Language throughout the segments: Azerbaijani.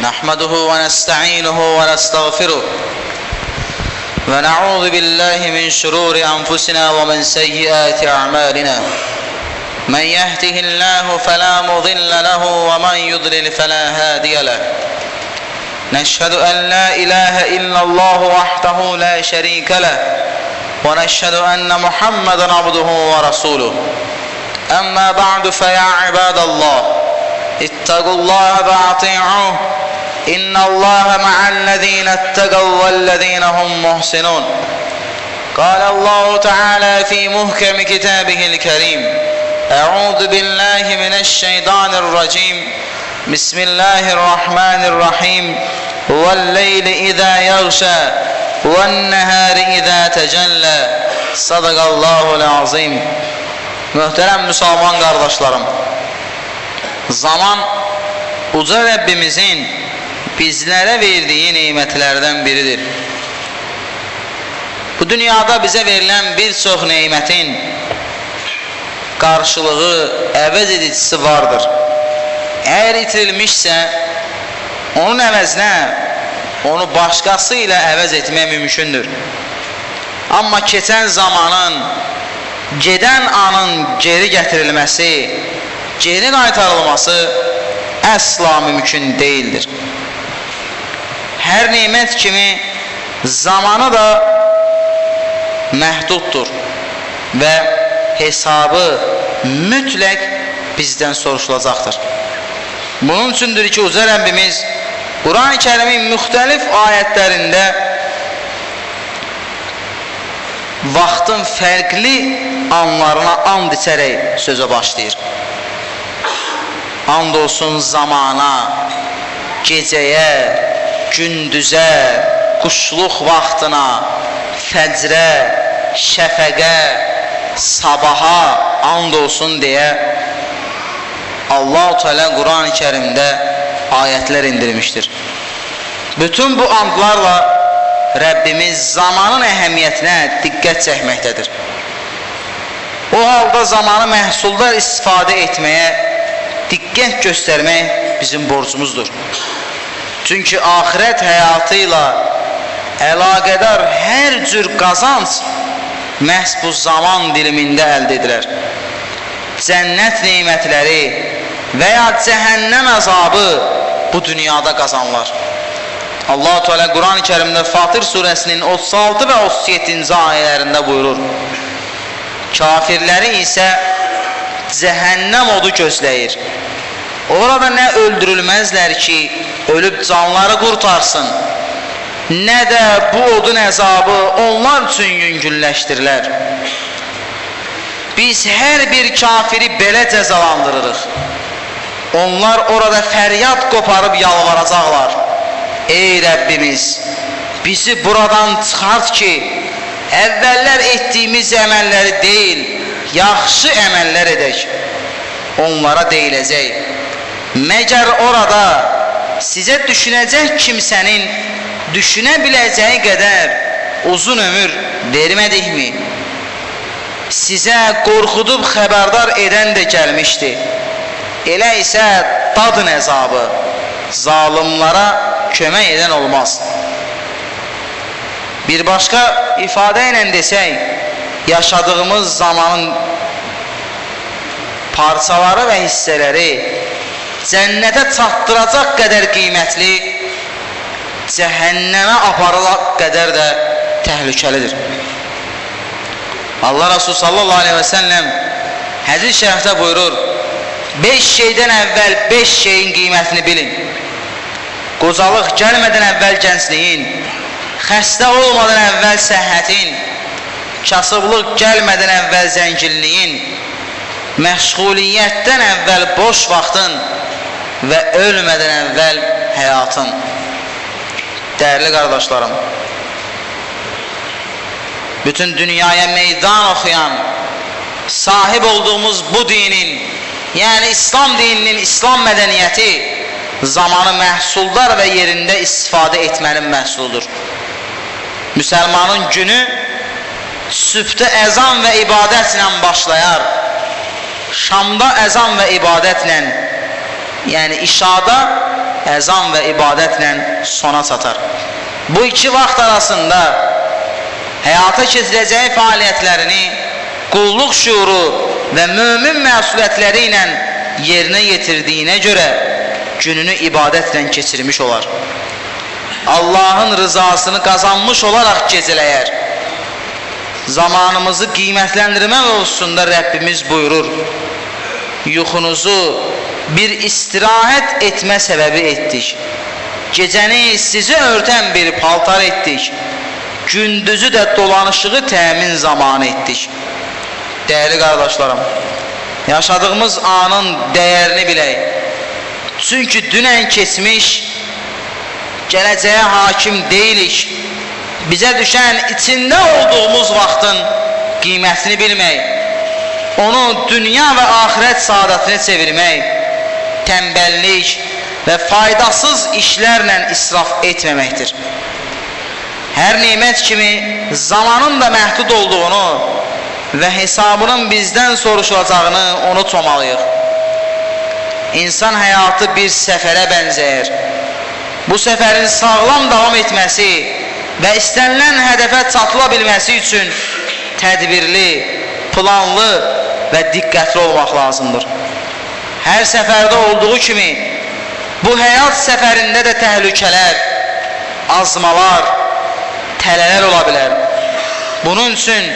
نحمده ونستعينه ونستغفره ونعوذ بالله من شرور أنفسنا ومن سيئات أعمالنا من يهده الله فلا مضل له ومن يضلل فلا هادي له نشهد أن لا إله إلا الله وحده لا شريك له ونشهد أن محمدا عبده ورسوله أما بعد فيا عباد الله اتقوا الله وأطيعوه إن الله مع الذين اتقوا والذين هم محسنون قال الله تعالى في محكم كتابه الكريم أعوذ بالله من الشيطان الرجيم بسم الله الرحمن الرحيم والليل إذا يغشى والنهار إذا تجلى صدق الله العظيم. Möhtərəm Müslüman qardaşlarım, zaman uca Rəbbimizin bizlərə verdiyi nemətlərdən biridir. Bu dünyada bizə verilən bir çox nemətin qarşılığı, əvəz edicisi vardır. Əgər itirilmişsə, onun əvəzinə onu başqası ilə əvəz etmək mümkündür. Amma keçən zamanın, gedən anın geri gətirilməsi, geri qaytarılması əsla mümkün deyildir. Hər nemət kimi zamanı da məhduddur və hesabı mütləq bizdən soruşulacaqdır. Bunun üçündür ki, Uca Rəbbimiz Quran-ı Kərimin müxtəlif ayətlərində vaxtın fərqli anlarına and içərək sözə başlayır. And olsun zamana, gecəyə, gündüzə, quşluq vaxtına, fəcrə, şəfəqə, sabaha and olsun deyə Allah-u Teala Quran-ı Kərimdə ayətlər indirmişdir. Bütün bu andlarla Rəbbimiz zamanın əhəmiyyətinə diqqət çəkməkdədir. O halda zamanı məhsuldar istifadə etməyə diqqət göstərmək bizim borcumuzdur. Çünki axirət həyatı ilə əlaqədar hər cür qazanc məhz bu zaman dilimində əldə edilir. Cənnət nemətləri və ya cəhənnəm əzabı bu dünyada qazanlar. Allah-u Teala Quran-ı Kərimdə Fatir surəsinin 36 və 37-ci ayələrində buyurur: kafirləri isə cəhənnəm odu gözləyir. Orada nə öldürülməzlər ki, ölüb canları qurtarsın, nə də bu odun əzabı onlar üçün yüngülləşdirilər. Biz hər bir kafiri belə cəzalandırırıq. Onlar orada fəryad qoparıb yalvaracaqlar: ey Rəbbimiz, bizi buradan çıxart ki, əvvəllər etdiyimiz əməlləri deyil, yaxşı əməllər edək. Onlara deyiləcək: məgər orada sizə düşünəcək kimsənin düşünə biləcəyi qədər uzun ömür vermədikmi? Sizə qorxudub xəbərdar edən də gəlmişdi. Elə isə dadın əzabı, zalimlara kömək edən olmaz. Bir başqa ifadə ilə desək, yaşadığımız zamanın parçaları və hissələri cənnətə çatdıracaq qədər qiymətli, cəhənnəmə aparılaq qədər də təhlükəlidir. Allah Resulü sallallahu aleyhi və səlləm hədis şərhdə buyurur: 5 şeydən əvvəl 5 şeyin qiymətini bilin. Qocalıq gəlmədən əvvəl gəncliyin, xəstə olmadan əvvəl səhhətin, kasıblıq gəlmədən əvvəl zənginliyin, məşğuliyyətdən əvvəl boş vaxtın və ölmədən əvvəl həyatın. Dəyərli qardaşlarım, bütün dünyaya meydan oxuyan, sahib olduğumuz bu dinin, yəni İslam dininin, İslam mədəniyyəti zamanı məhsuldar və yerində istifadə etmənin məhsuludur. Müsəlmanın günü sübhdə əzan və ibadətlə başlayar, şamda əzan və ibadətlə, yəni işada əzan və ibadətlə sona çatar. Bu iki vaxt arasında həyata keçirəcəyi fəaliyyətlərini qulluq şuuru və mömin məsuliyyətləri ilə yerinə yetirdiyinə görə gününü ibadətlə keçirmiş olar. Allahın rızasını qazanmış olaraq gecələyər. Zamanımızı qiymətləndirmək hususunda Rəbbimiz buyurur: yuxunuzu bir istirahət etmə səbəbi etdik. Gecəni sizi örtən bir paltar etdik. Gündüzü də dolanışığı təmin zamanı etdik. Dəyərli qardaşlarım, yaşadığımız anın dəyərini bilək. Çünki dünən keçmiş, gələcəyə hakim deyilik. Bizə düşən içində olduğumuz vaxtın qiymətini bilmək, onu dünya və axirət saadətini çevirmək, tənbəllik və faydasız işlərlə israf etməməkdir. Hər nimət kimi zamanın da məhdud olduğunu və hesabının bizdən soruşulacağını unutmamalıyıq. İnsan həyatı bir səfərə bənzəyir. Bu səfərin sağlam davam etməsi və istənilən hədəfə çatıla bilməsi üçün tədbirli, planlı və diqqətli olmaq lazımdır. Hər səfərdə olduğu kimi bu həyat səfərində də təhlükələr, azmalar, tələlər ola bilər. Bunun üçün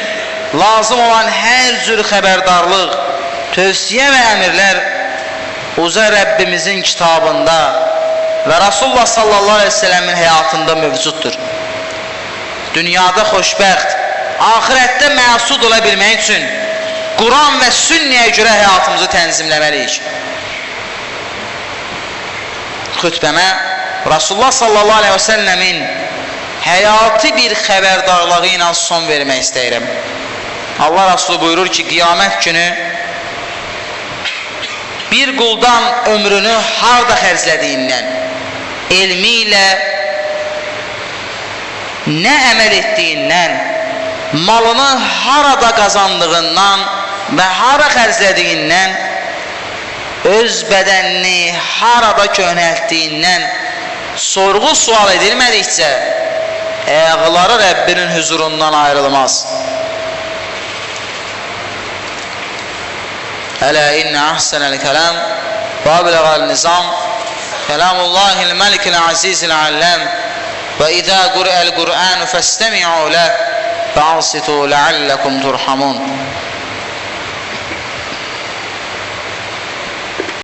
lazım olan hər cür xəbərdarlıq, tövsiyə və əmirlər uca Rəbbimizin kitabında və Rasulullah sallallahu aleyhi ve sellemin həyatında mövcuddur. Dünyada xoşbəxt, ahirətdə məsud ola bilmək üçün Quran və sünniyə görə həyatımızı tənzimləməliyik. Xütbəmə Rasulullah sallallahu aleyhi ve sellemin həyati bir xəbərdarlığı ilə son vermək istəyirəm. Allah Rasulü buyurur ki, qiyamət günü bir quldan ömrünü harda xərclədiyindən, elmi ilə nə əməl etdiyindən, malını harada qazandığından və hara xərclədiyindən, öz bədənini harada köhnəltdiyindən sorğu sual edilmədikcə ayaqları Rəbbinin huzurundan ayrılmaz. Ələ innə əhsənəl kələm və abləğəl nizam kələmullahil məlikil azizil alləm və idə qur'əl Qur'anu fəstəmi'u ləh və ansitu ləalləkum turhamun.